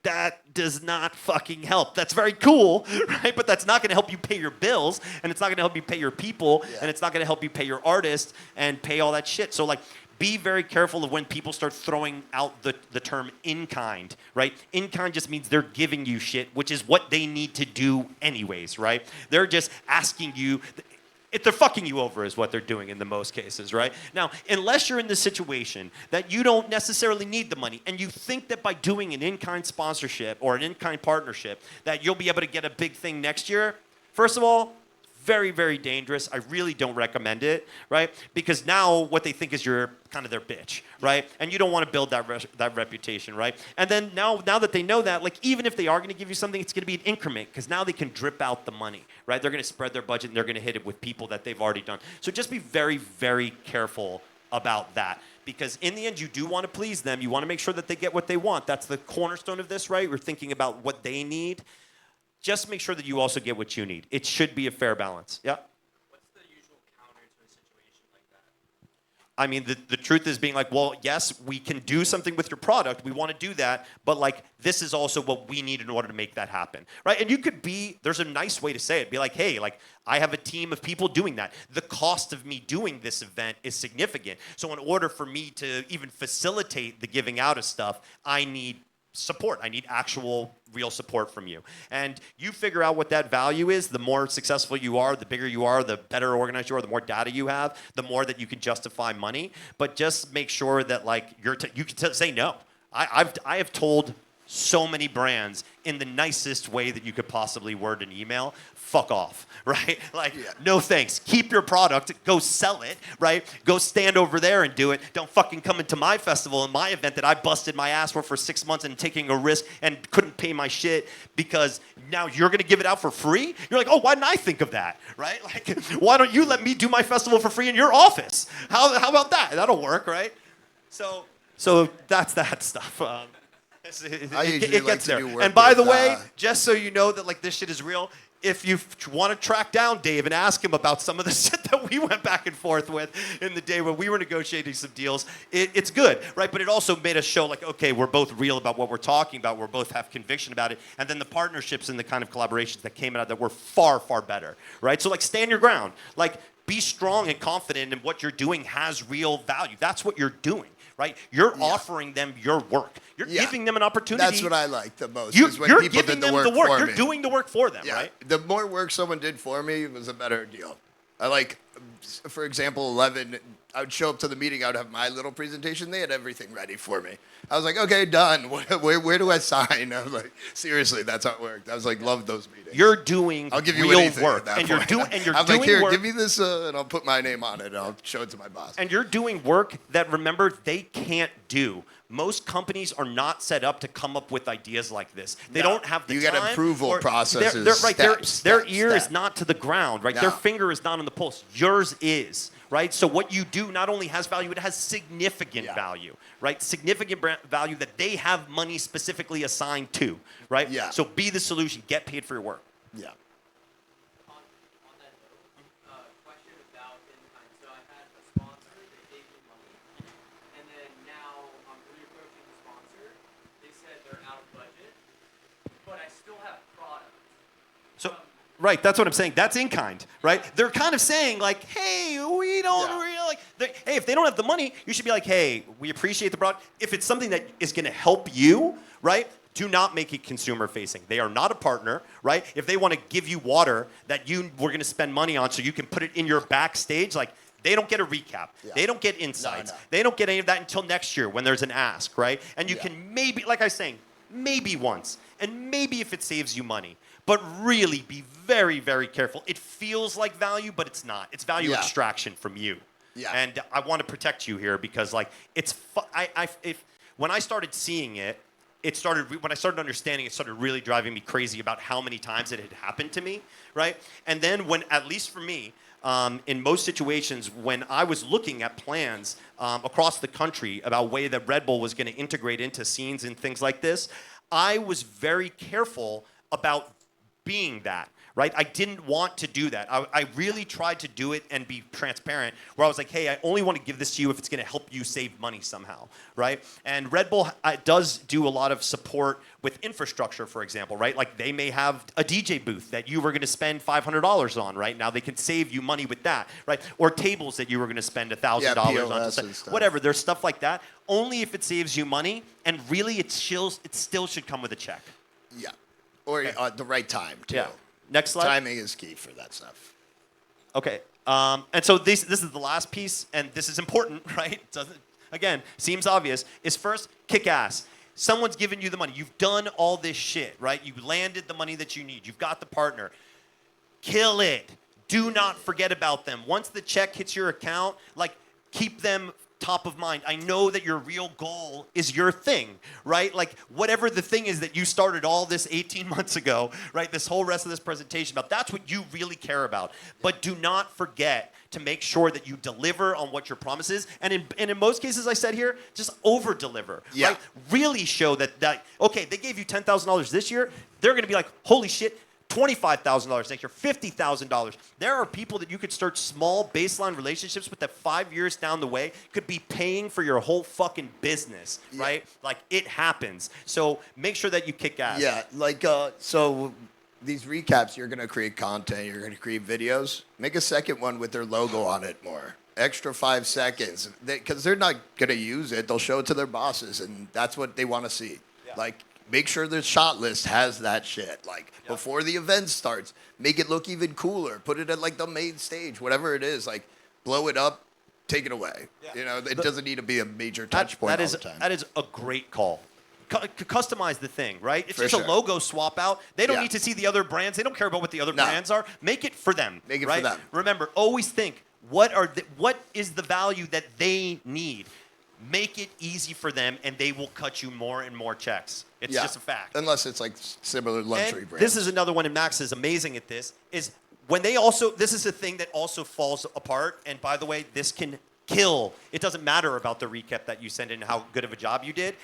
that does not fucking help. That's very cool, right? But that's not going to help you pay your bills, and it's not going to help you pay your people, and it's not going to help you pay your artists and pay all that shit. So like, be very careful of when people start throwing out the term in-kind, right? In-kind just means they're giving you shit, which is what they need to do anyways, right? They're just asking you. They're fucking you over is what they're doing in the most cases, right? Now, unless you're in the situation that you don't necessarily need the money and you think that by doing an in-kind sponsorship or an in-kind partnership that you'll be able to get a big thing next year, first of all, very, very dangerous. I really don't recommend it, right? Because now what they think is you're kind of their bitch, right? And you don't want to build that reputation, right? And then now that they know that, like even if they are going to give you something, it's going to be an increment because now they can drip out the money, right? They're going to spread their budget and they're going to hit it with people that they've already done. So just be very, very careful about that. Because in the end, you do want to please them. You want to make sure that they get what they want. That's the cornerstone of this, right? We're thinking about what they need. Just make sure that you also get what you need. It should be a fair balance. Yeah?
What's the usual counter to a situation like that?
I mean, the truth is being like, well, yes, we can do something with your product. We want to do that. But like, this is also what we need in order to make that happen, right? And you could there's a nice way to say it. Be like, hey, like, I have a team of people doing that. The cost of me doing this event is significant. So in order for me to even facilitate the giving out of stuff, I need support. I need actual real support from you. And you figure out what that value is. The more successful you are, the bigger you are, the better organized you are, the more data you have, the more that you can justify money. But just make sure that like you can say no. I have told so many brands in the nicest way that you could possibly word an email, fuck off, right? Like, no thanks. Keep your product. Go sell it, right? Go stand over there and do it. Don't fucking come into my festival and my event that I busted my ass for 6 months and taking a risk and couldn't pay my shit because now you're going to give it out for free? You're like, oh, why didn't I think of that, right? Like, why don't you let me do my festival for free in your office? How about that? That'll work, right? So that's that stuff. It gets there. And by the way, just so you know that like this shit is real, if you want to track down Dave and ask him about some of the shit that we went back and forth with in the day when we were negotiating some deals, it's good, right? But it also made us show like, okay, we're both real about what we're talking about. We both have conviction about it. And then the partnerships and the kind of collaborations that came out of that were far, far better, right? So like stand your ground. Like be strong and confident in what you're doing has real value. That's what you're doing. Right? You're offering them your work. You're giving them an opportunity.
That's what I like the most.
You're
people
giving
did
them the work. You're doing the work for them, right?
The more work someone did for me was a better deal. for example, 11, I would show up to the meeting, I would have my little presentation. They had everything ready for me. I was like, okay, done. Where do I sign? I was like, seriously, that's how it worked. I was like, love those meetings.
You're doing
I'll give you
real
anything
work,
at that
and you're
point.
doing
I'm like, here,
work,
give me this, and I'll put my name on it, and I'll show it to my boss.
and you're doing work that, remember, they can't do. Most companies are not set up to come up with ideas like this. They
No.
don't have the
You
time.
got approval
or
processes,
They're, right,
steps,
their
steps,
ear is
steps.
not to the ground, right?
No.
Their finger is not on the pulse. Yours is, right? So what you do not only has value, it has significant value, right? Significant value that they have money specifically assigned to, right?
Yeah.
So be the solution. Get paid for your work.
Yeah.
On that note, question about in-kind. So I had a sponsor that gave me money, and then now I'm reapproaching the sponsor. They said they're out of budget, but I still have product.
So, right, that's what I'm saying. That's in kind, right? They're kind of saying like, hey, we don't
Yeah.
really like. Hey, if they don't have the money, you should be like, hey, we appreciate the product. If it's something that is going to help you, right? Do not make it consumer facing. They are not a partner, right? If they want to give you water that you were going to spend money on so you can put it in your backstage, like they don't get a recap.
Yeah.
They don't get insights.
No.
They don't get any of that until next year when there's an ask, right? And you
Yeah.
can maybe, like I was saying, maybe once, and maybe if it saves you money. But really be very, very careful. It feels like value, but it's not. It's value
Yeah.
extraction from you.
Yeah.
And I want to protect you here because, like, it's when I started seeing it, when I started understanding it, started really driving me crazy about how many times it had happened to me, right? And then when, at least for me, in most situations, when I was looking at plans across the country about way that Red Bull was going to integrate into scenes and things like this, I was very careful about being that, right? I didn't want to do that. I really tried to do it and be transparent, where I was like, hey, I only want to give this to you if it's going to help you save money somehow, right? And Red Bull does do a lot of support with infrastructure, for example, right? Like they may have a DJ booth that you were going to spend $500 on, right? Now they can save you money with that, right? Or tables that you were going to spend $1,000 on,
POS
to
and stuff.
whatever. There's stuff like that. Only if it saves you money, and really it still should come with a check.
Yeah. Or the right time, too.
Yeah. Next slide.
Timing is key for that stuff.
Okay. And so this is the last piece, and this is important, right? Again, seems obvious, is first, kick ass. Someone's given you the money. You've done all this shit, right? You landed the money that you need. You've got the partner. Kill it. Do not forget about them. Once the check hits your account, like, keep them top of mind. I know that your real goal is your thing, right? Like whatever the thing is that you started all this 18 months ago, right? This whole rest of this presentation about, that's what you really care about. But do not forget to make sure that you deliver on what your promise is. And in most cases I said here, just over deliver,
Yeah.
right? Really show that, okay, they gave you $10,000 this year. They're going to be like, holy shit, $25,000 next year, $50,000. There are people that you could start small baseline relationships with that 5 years down the way could be paying for your whole fucking business, right? Like it happens. So make sure that you kick ass.
Yeah, like, so these recaps, you're going to create content, you're going to create videos. Make a second one with their logo on it more. Extra 5 seconds. Because they're not going to use it. They'll show it to their bosses, and that's what they want to see.
Yeah.
Like, make sure their shot list has that shit. Like, before the event starts, make it look even cooler. Put it at, like, the main stage, whatever it is. Like, blow it up, take it away.
Yeah.
You know, it doesn't need to be a major touch point all the time.
That is a great call. Customize the thing, right? It's
For
just
sure.
a logo swap out. They don't
Yeah.
need to see the other brands. They don't care about what the other
No.
brands are. Make it for them.
Make it for
right?
them.
Remember, always think, what is the value that they need? Make it easy for them, and they will cut you more and more checks. It's
Yeah.
just a fact.
Unless it's like similar luxury
And
brands.
this is another one, and Max is amazing at this, is when they also, this is a thing that also falls apart, and by the way, this can kill. It doesn't matter about the recap that you send in, how good of a job you did.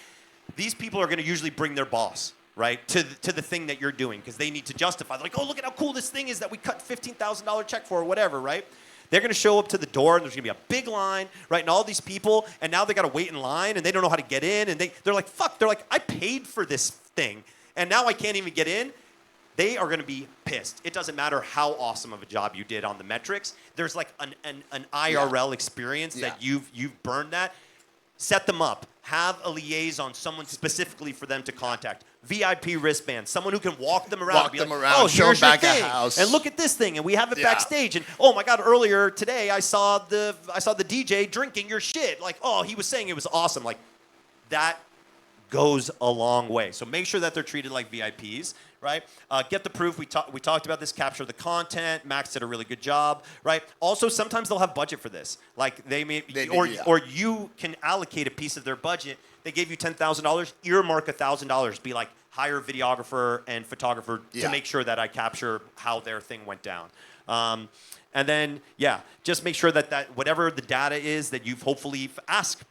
These people are going to usually bring their boss, right, to the thing that you're doing, because they need to justify. They're like, oh, look at how cool this thing is that we cut $15,000 check for, or whatever, right? They're going to show up to the door, and there's going to be a big line, right? And all these people, and now they got to wait in line, and they don't know how to get in, and they're like, fuck. They're like, I paid for this thing, and now I can't even get in. They are going to be pissed. It doesn't matter how awesome of a job you did on the metrics. There's like an IRL experience that you've burned that. set them up. Have a liaison, someone specifically for them to contact. VIP wristband, someone who can walk them around.
Walk
be
them
like,
around,
oh,
show
here's
them
your
back a
thing,
house.
and look at this thing, and we have it
Yeah.
backstage. And oh my God, earlier today I saw the DJ drinking your shit. Like, oh, he was saying it was awesome. Like, that goes a long way. So make sure that they're treated like VIPs, right? Get the proof. We talked about this. Capture the content. Max did a really good job, right? Also, sometimes they'll have budget for this. Like or you can allocate a piece of their budget. They gave you $10,000. Earmark $1,000. Be like, hire a videographer and photographer to make sure that I capture how their thing went down. And then, just make sure that whatever the data is that you've hopefully asked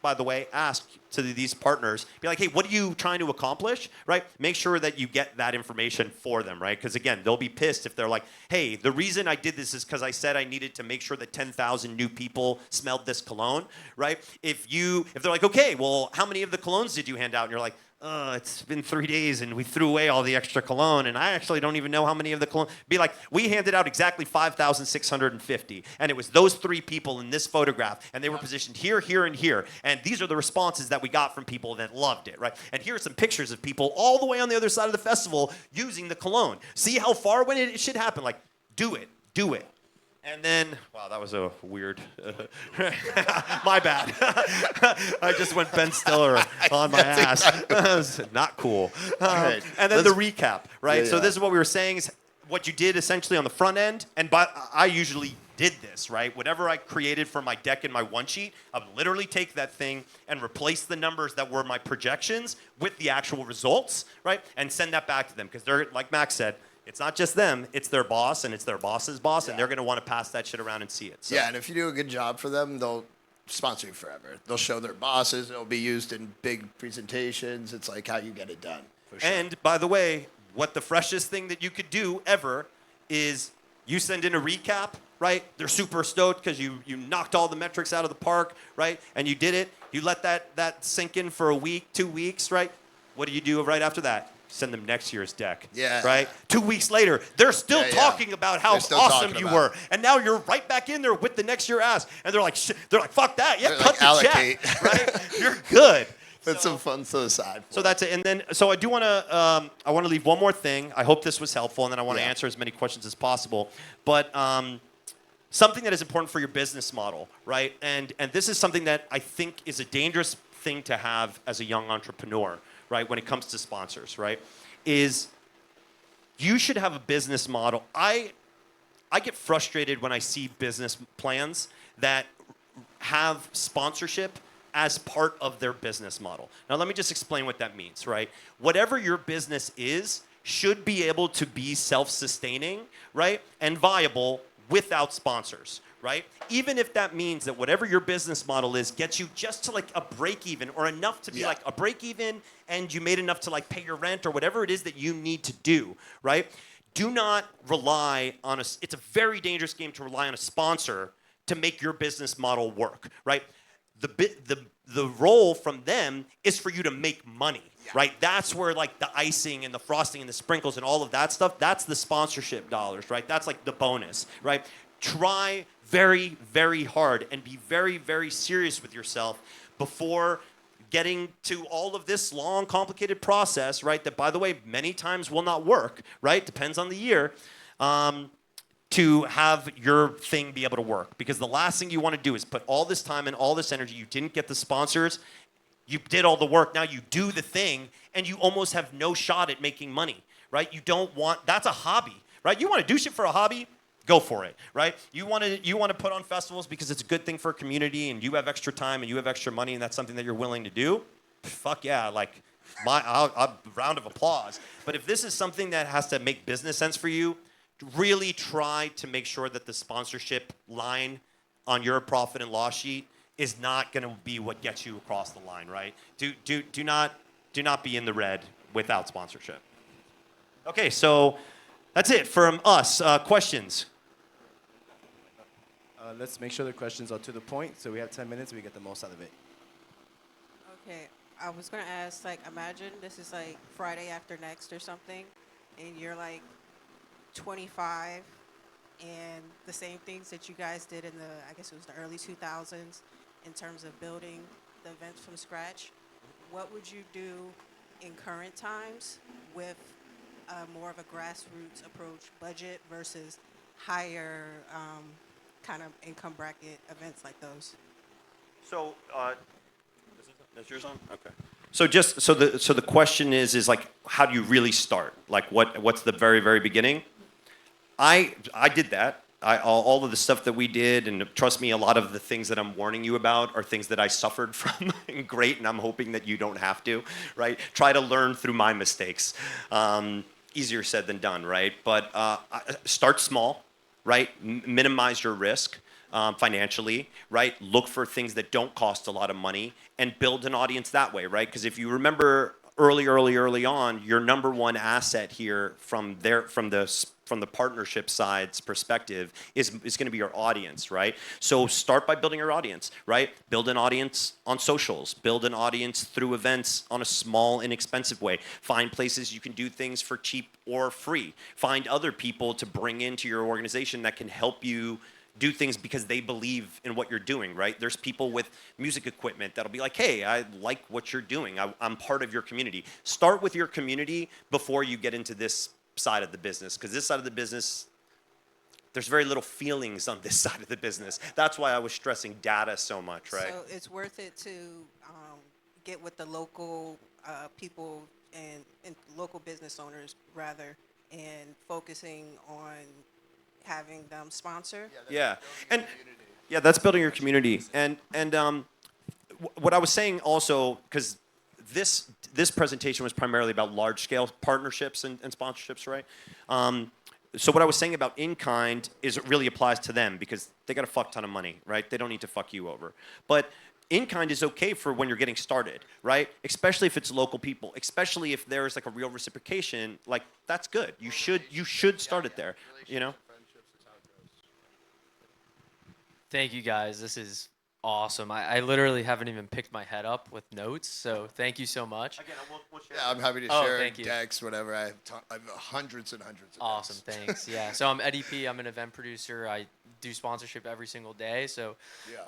to these partners, be like, hey, what are you trying to accomplish, right? Make sure that you get that information for them, right? Because again, they'll be pissed if they're like, hey, the reason I did this is because I said I needed to make sure that 10,000 new people smelled this cologne, right? If they're like, okay, well, how many of the colognes did you hand out? And you're like, it's been 3 days and we threw away all the extra cologne and I actually don't even know how many of the cologne. Be like, we handed out exactly 5,650 and it was those 3 people in this photograph and they were positioned here, here, and here. And these are the responses that we got from people that loved it, right? And here are some pictures of people all the way on the other side of the festival using the cologne. See how far when it should happen. Like, do it. And then, wow, that was a weird, my bad. I just went Ben Stiller on my ass. That was not cool.
Right.
And then the recap, right? So this is what we were saying is what you did essentially on the front end. And I usually did this, right? Whatever I created for my deck and my one sheet, I would literally take that thing and replace the numbers that were my projections with the actual results, right? And send that back to them because they're, like Max said, it's not just them, it's their boss and it's their boss's boss, and they're going to want to pass that shit around and see it. So.
Yeah, and if you do a good job for them, they'll sponsor you forever. They'll show their bosses. It'll be used in big presentations. It's like how you get it done. For sure.
And by the way, what the freshest thing that you could do ever is you send in a recap, right? They're super stoked because you knocked all the metrics out of the park, right? And you did it. You let that sink in for a week, 2 weeks, right? What do you do right after that? Send them next year's deck.
Yeah.
Right? 2 weeks later, they're still talking about how awesome you were. And now you're right back in there with the next year ass. And they're like, fuck that. Yeah,
they're
cut
like,
the check. Right? You're good.
Put some fun to the side.
So that's it. And then, so I do want to, I want to leave one more thing. I hope this was helpful. And then I want to answer as many questions as possible. But something that is important for your business model, right? And this is something that I think is a dangerous thing to have as a young entrepreneur, right, when it comes to sponsors, right, is you should have a business model. I get frustrated when I see business plans that have sponsorship as part of their business model. Now, let me just explain what that means, right? Whatever your business is should be able to be self-sustaining, right, and viable without sponsors, right? Even if that means that whatever your business model is gets you just to like a break even or enough to be like a break even and you made enough to like pay your rent or whatever it is that you need to do, right? Do not rely on it's a very dangerous game to rely on a sponsor to make your business model work, right? The role from them is for you to make money, right? That's where like the icing and the frosting and the sprinkles and all of that stuff, that's the sponsorship dollars, right? That's like the bonus, right? Try very, very hard and be very, very serious with yourself before getting to all of this long, complicated process, right? That, by the way, many times will not work, right? Depends on the year, to have your thing be able to work. Because the last thing you want to do is put all this time and all this energy. You didn't get the sponsors. You did all the work. Now you do the thing, and you almost have no shot at making money, right? You don't want, that's a hobby, right? You want to do shit for a hobby? Go for it, right? You want to put on festivals because it's a good thing for a community and you have extra time and you have extra money and that's something that you're willing to do? Fuck yeah, like a round of applause. But if this is something that has to make business sense for you, really try to make sure that the sponsorship line on your profit and loss sheet is not going to be what gets you across the line, right? Do not be in the red without sponsorship. Okay, so that's it from us. Questions?
Let's make sure the questions are to the point, so we have 10 minutes and we get the most out of it.
Okay, I was gonna ask, like, imagine this is like Friday after next or something, and you're like 25, and the same things that you guys did in the, I guess it was the early 2000s, in terms of building the events from scratch, what would you do in current times with more of a grassroots approach budget versus higher kind of income bracket events like those?
So, that's yours on? Okay. So just so the question is like, how do you really start? Like, what's the very, very beginning? I did that. All of the stuff that we did, and trust me, a lot of the things that I'm warning you about are things that I suffered from. Great, and I'm hoping that you don't have to, right? Try to learn through my mistakes. Easier said than done, right? But start small, right? Minimize your risk financially, right? Look for things that don't cost a lot of money and build an audience that way, right? Because if you remember early on, your number one asset here from the partnership side's perspective is going to be your audience, right? So start by building your audience, right? Build an audience on socials, build an audience through events on a small, inexpensive way. Find places you can do things for cheap or free. Find other people to bring into your organization that can help you do things because they believe in what you're doing, right? There's people with music equipment that'll be like, hey, I like what you're doing. I'm part of your community. Start with your community before you get into this side of the business, because this side of the business, there's very little feelings on this side of the business. That's why I was stressing data so much, right?
So it's worth it to get with the local people and local business owners rather, and focusing on having them sponsor.
Yeah, and yeah, that's building your community. And what I was saying also, because this presentation was primarily about large scale partnerships and sponsorships, right? So what I was saying about in-kind is it really applies to them because they got a fuck ton of money, right? They don't need to fuck you over. But in-kind is okay for when you're getting started, right? Especially if it's local people, especially if there's like a real reciprocation, like that's good. You should start it there, you know?
Thank you guys. This is awesome. I literally haven't even picked my head up with notes, so thank you so much.
Again, we'll share.
Yeah, I'm happy to
Oh,
share
thank you.
decks, whatever. I have hundreds and hundreds of
Awesome,
decks.
thanks. Yeah, so I'm Eddie P. I'm an event producer. I do sponsorship every single day, so
Yeah.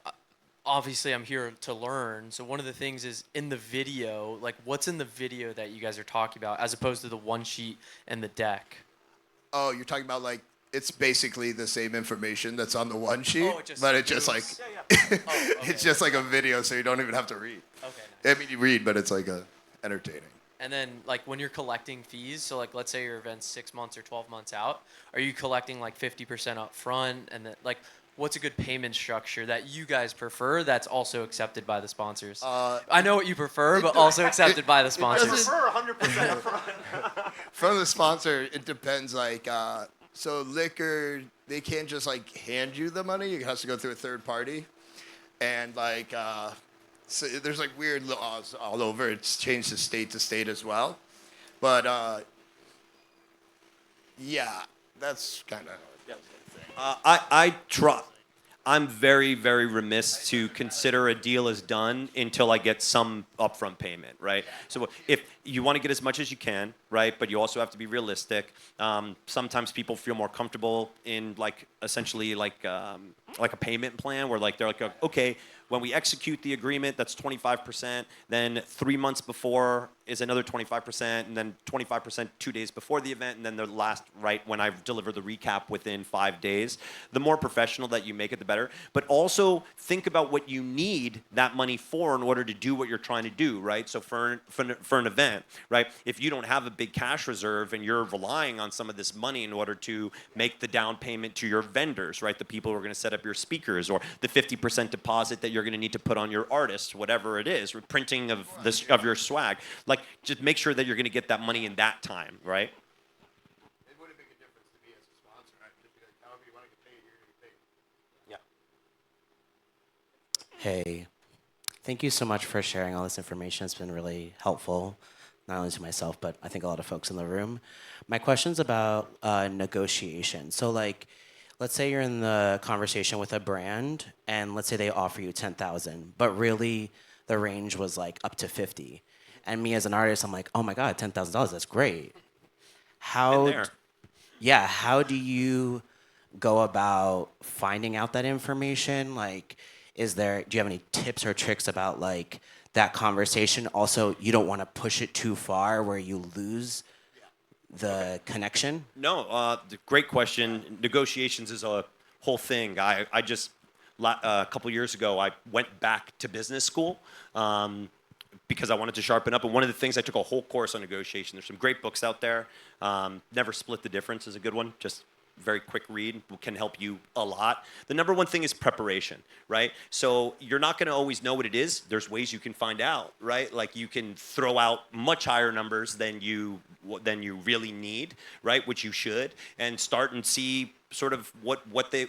obviously I'm here to learn. So one of the things is in the video, like what's in the video that you guys are talking about as opposed to the one sheet and the deck?
Oh, you're talking about like it's basically the same information that's on the one sheet,
Oh, it just
but it's just like
moves?
Yeah.
Oh, okay.
it's just like a video, so you don't even have to read.
Okay, nice.
I mean, you read, but it's like entertaining.
And then, like, when you're collecting fees, so, like, let's say your event's 6 months or 12 months out, are you collecting, like, 50% up front? And then, like, what's a good payment structure that you guys prefer that's also accepted by the sponsors? I know what you prefer, but also accepted by the sponsors.
doesn't-
Prefer 100% upfront.
From the sponsor, it depends. Like, so liquor, they can't just like hand you the money. It has to go through a third party, and like, so there's like weird laws all over. It's changed to state as well, but yeah, that's kind of.
I try. I'm very, very remiss to consider a deal as done until I get some upfront payment, right? So if you want to get as much as you can, right, but you also have to be realistic. Sometimes people feel more comfortable in like essentially like a payment plan where like they're like, okay, when we execute the agreement, that's 25%. Then 3 months before is another 25%, and then 25% 2 days before the event, and then the last right when I deliver the recap within 5 days. The more professional that you make it, the better. But also think about what you need that money for in order to do what you're trying to do, right? So for an event, right? If you don't have a big cash reserve and you're relying on some of this money in order to make the down payment to your vendors, right? The people who are going to set up your speakers, or the 50% deposit that you're going to need to put on your artists, whatever it is, printing of your swag. Like, just make sure that you're going to get that money in that time, right?
It wouldn't make a difference to me as a sponsor. I'd just be like, however you want to get paid, you're going to get paid.
Yeah.
Hey, thank you so much for sharing all this information. It's been really helpful, not only to myself, but I think a lot of folks in the room. My question's about negotiation. So, like, let's say you're in the conversation with a brand, and let's say they offer you 10,000, but really the range was like up to 50. And me as an artist, I'm like, oh my God, $10,000, that's great.
Been there.
Yeah, how do you go about finding out that information? Like, do you have any tips or tricks about like that conversation? Also, you don't want to push it too far where you lose the connection.
No, great question. Negotiations is a whole thing. I just a couple years ago I went back to business school because I wanted to sharpen up. And one of the things, I took a whole course on negotiation. There's some great books out there. Never Split the Difference is a good one. Just very quick read, can help you a lot. The number one thing is preparation, right? So you're not going to always know what it is. There's ways you can find out, right? Like you can throw out much higher numbers than you really need, right? Which you should, and start and see sort of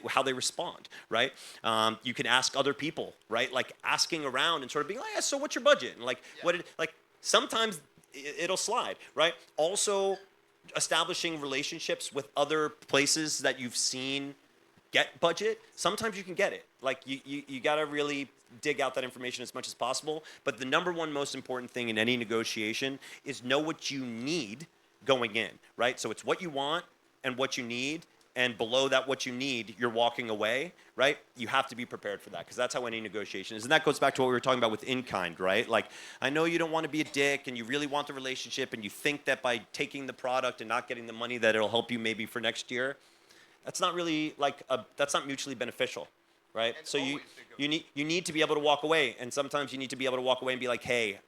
how they respond, right? You can ask other people, right? Like asking around and sort of being like, yeah, so what's your budget? And like, sometimes it'll slide, right? Also, establishing relationships with other places that you've seen get budget. Sometimes you can get it. Like you got to really dig out that information as much as possible. But the number one most important thing in any negotiation is know what you need going in, right? So it's what you want and what you need. And below that, what you need, you're walking away, right? You have to be prepared for that, because that's how any negotiation is. And that goes back to what we were talking about with in-kind, right? Like, I know you don't want to be a dick, and you really want the relationship, and you think that by taking the product and not getting the money that it'll help you maybe for next year. That's not really that's not mutually beneficial, right?
And
So you need to be able to walk away, and sometimes you need to be able to walk away and be like, hey,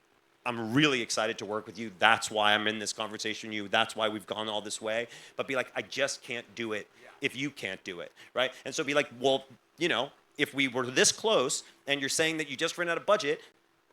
I'm really excited to work with you. That's why I'm in this conversation with you. That's why we've gone all this way. But be like, I just can't do it if you can't do it, right? And so be like, well, if we were this close and you're saying that you just ran out of budget,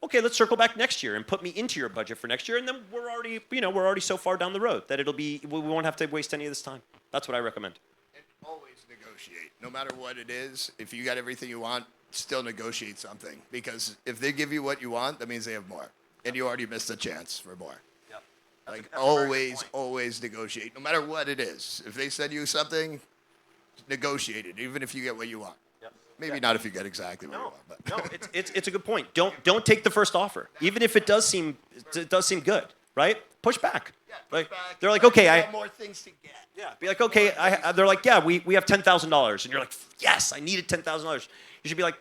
okay, let's circle back next year and put me into your budget for next year. And then we're already so far down the road that we won't have to waste any of this time. That's what I recommend.
And always negotiate, no matter what it is. If you got everything you want, still negotiate something, because if they give you what you want, that means they have more, and you already missed a chance for more.
Yep.
Like always negotiate, no matter what it is. If they send you something, negotiate it, even if you get what you want.
Yep.
Maybe not if you get exactly what you want. But
No, it's a good point. Don't take the first offer, even if it does seem good, right? Push back. Like, they're like, okay,
I got more things to get.
Yeah, be like, okay, they're like, yeah, we have $10,000, and you're like, yes, I needed $10,000. You should be like,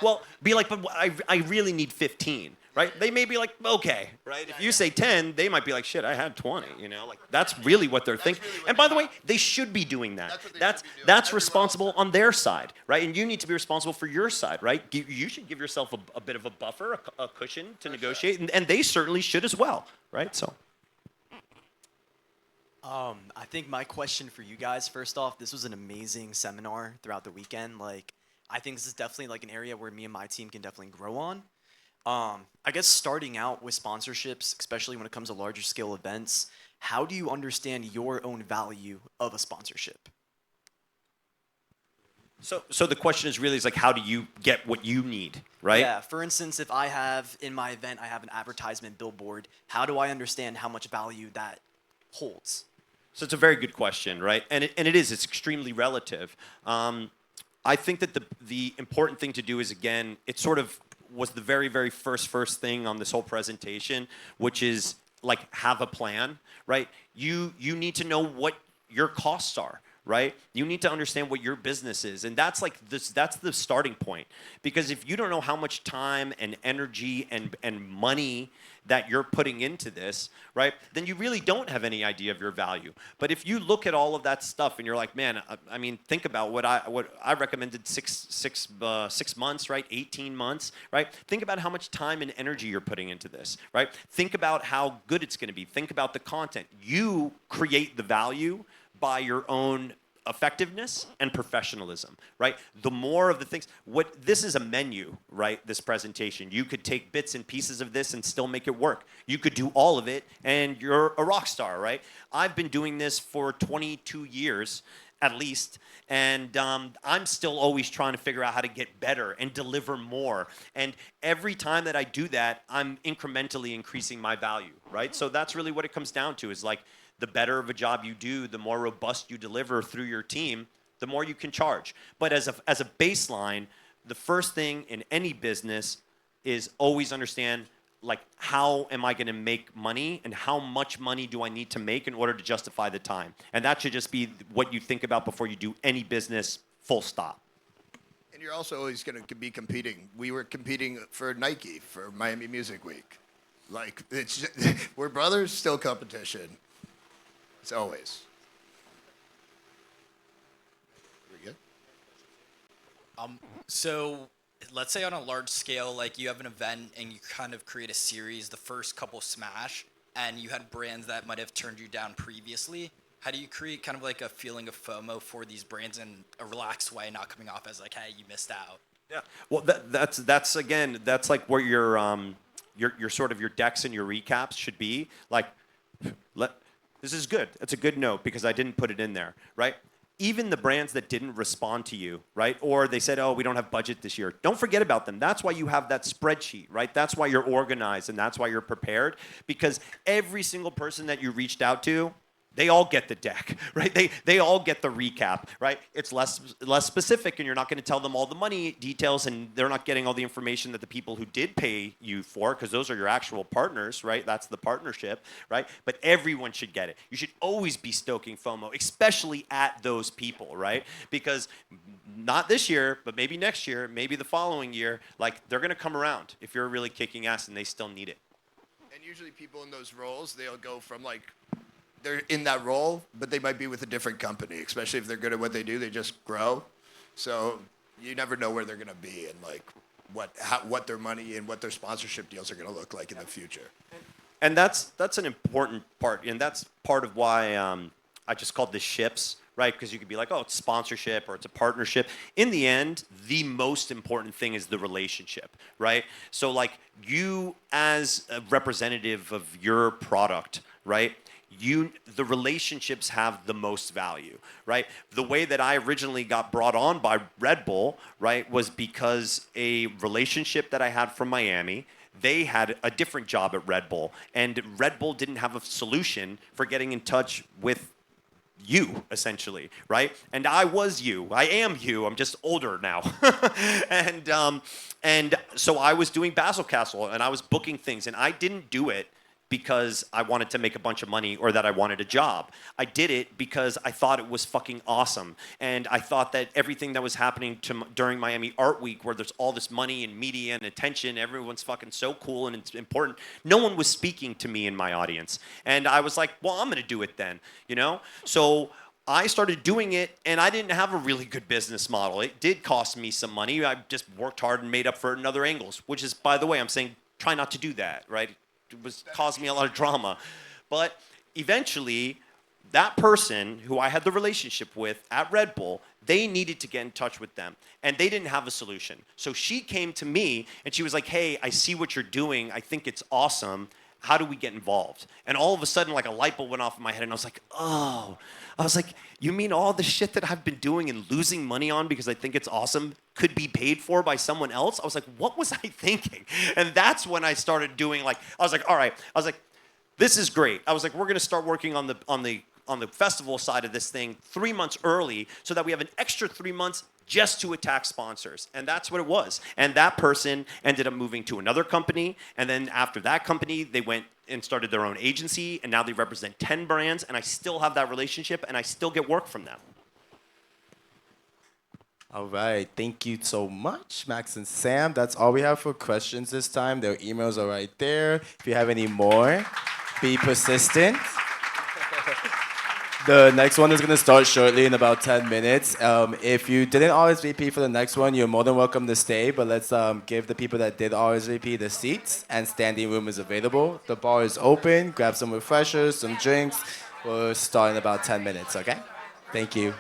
well, but I really need 15. Right? They may be like, okay, right? If you say 10, they might be like, shit, I had 20, Like, that's really what they're thinking.
really what
And by the way, they should be doing that.
That's what they
That's
should be doing.
that's
Everyone
responsible
else
on their side, right? And you need to be responsible for your side, right? You should give yourself a bit of a buffer, a cushion to negotiate, and they certainly should as well, right? So.
I think my question for you guys, first off, this was an amazing seminar throughout the weekend. Like, I think this is definitely like an area where me and my team can definitely grow on. I guess starting out with sponsorships, especially when it comes to larger scale events, how do you understand your own value of a sponsorship?
So the question is really like, how do you get what you need, right?
Yeah, for instance, if I have in my event, I have an advertisement billboard, how do I understand how much value that holds?
So it's a very good question, right? And it's extremely relative. I think that the important thing to do is, again, it sort of was the very, very first thing on this whole presentation, which is like, have a plan, right? You need to know what your costs are, right? You need to understand what your business is, and that's the starting point. Because if you don't know how much time and energy and money that you're putting into this, right, then you really don't have any idea of your value. But if you look at all of that stuff and you're like, man, I mean, think about what I recommended six months, right, 18 months, right? Think about how much time and energy you're putting into this, right? Think about how good it's going to be. Think about the content. You create the value by your own effectiveness and professionalism, right? The more of the things, this is a menu, right? This presentation. You could take bits and pieces of this and still make it work. You could do all of it and you're a rock star, right? I've been doing this for 22 years at least, and I'm still always trying to figure out how to get better and deliver more. And every time that I do that, I'm incrementally increasing my value, right? So that's really what it comes down to, is like, the better of a job you do, the more robust you deliver through your team, the more you can charge. But as a baseline, the first thing in any business is always understand, like, how am I going to make money, and how much money do I need to make in order to justify the time? And that should just be what you think about before you do any business, full stop.
And you're also always going to be competing. We were competing for Nike for Miami Music Week. Like, it's just, we're brothers, still competition. It's always. We good?
So let's say on a large scale, like you have an event and you kind of create a series, the first couple smash, and you had brands that might have turned you down previously. How do you create kind of like a feeling of FOMO for these brands in a relaxed way, not coming off as like, hey, you missed out?
Yeah. Well, that's again, that's like where your sort of your decks and your recaps should be. Like, this is good. It's a good note because I didn't put it in there, right? Even the brands that didn't respond to you, right? Or they said, oh, we don't have budget this year. Don't forget about them. That's why you have that spreadsheet, right? That's why you're organized and that's why you're prepared, because every single person that you reached out to, they all get the deck, right? They all get the recap, right? It's less specific, and you're not going to tell them all the money details, and they're not getting all the information that the people who did pay you for, because those are your actual partners, right? That's the partnership, right? But everyone should get it. You should always be stoking FOMO, especially at those people, right? Because not this year, but maybe next year, maybe the following year, like they're going to come around if you're really kicking ass and they still need it.
And usually people in those roles, they'll go from like, they're in that role, but they might be with a different company, especially if they're good at what they do, they just grow. So you never know where they're going to be and like what their money and what their sponsorship deals are going to look like in the future.
And that's an important part, and that's part of why I just called this ships, right? Because you could be like, oh, it's sponsorship or it's a partnership. In the end, the most important thing is the relationship, right? So like you as a representative of your product, right? The relationships have the most value, right? The way that I originally got brought on by Red Bull, right, was because a relationship that I had from Miami, they had a different job at Red Bull, and Red Bull didn't have a solution for getting in touch with you, essentially, right? And I was you. I am you. I'm just older now. and so I was doing Basel Castle, and I was booking things, and I didn't do it because I wanted to make a bunch of money or that I wanted a job. I did it because I thought it was fucking awesome. And I thought that everything that was happening during Miami Art Week, where there's all this money and media and attention, everyone's fucking so cool and it's important. No one was speaking to me in my audience. And I was like, well, I'm gonna do it then, you know? So I started doing it, and I didn't have a really good business model. It did cost me some money. I just worked hard and made up for it in other angles, which is, by the way, I'm saying, try not to do that, right? It caused me a lot of drama. But eventually, that person who I had the relationship with at Red Bull, they needed to get in touch with them, and they didn't have a solution. So she came to me, and she was like, hey, I see what you're doing. I think it's awesome. How do we get involved? And all of a sudden, like a light bulb went off in my head, and I was like, oh. I was like, you mean all the shit that I've been doing and losing money on because I think it's awesome could be paid for by someone else? I was like, what was I thinking? And that's when I started doing I was like, all right. I was like, this is great. I was like, we're going to start working on the festival side of this thing 3 months early so that we have an extra 3 months just to attack sponsors. And that's what it was. And that person ended up moving to another company. And then after that company, they went and started their own agency. And now they represent 10 brands. And I still have that relationship. And I still get work from them.
All right. Thank you so much, Max and Sam. That's all we have for questions this time. Their emails are right there. If you have any more, be persistent. The next one is going to start shortly in about 10 minutes. If you didn't RSVP for the next one, you're more than welcome to stay, but let's give the people that did RSVP the seats, and standing room is available. The bar is open. Grab some refreshers, some drinks. We'll start in about 10 minutes, okay? Thank you.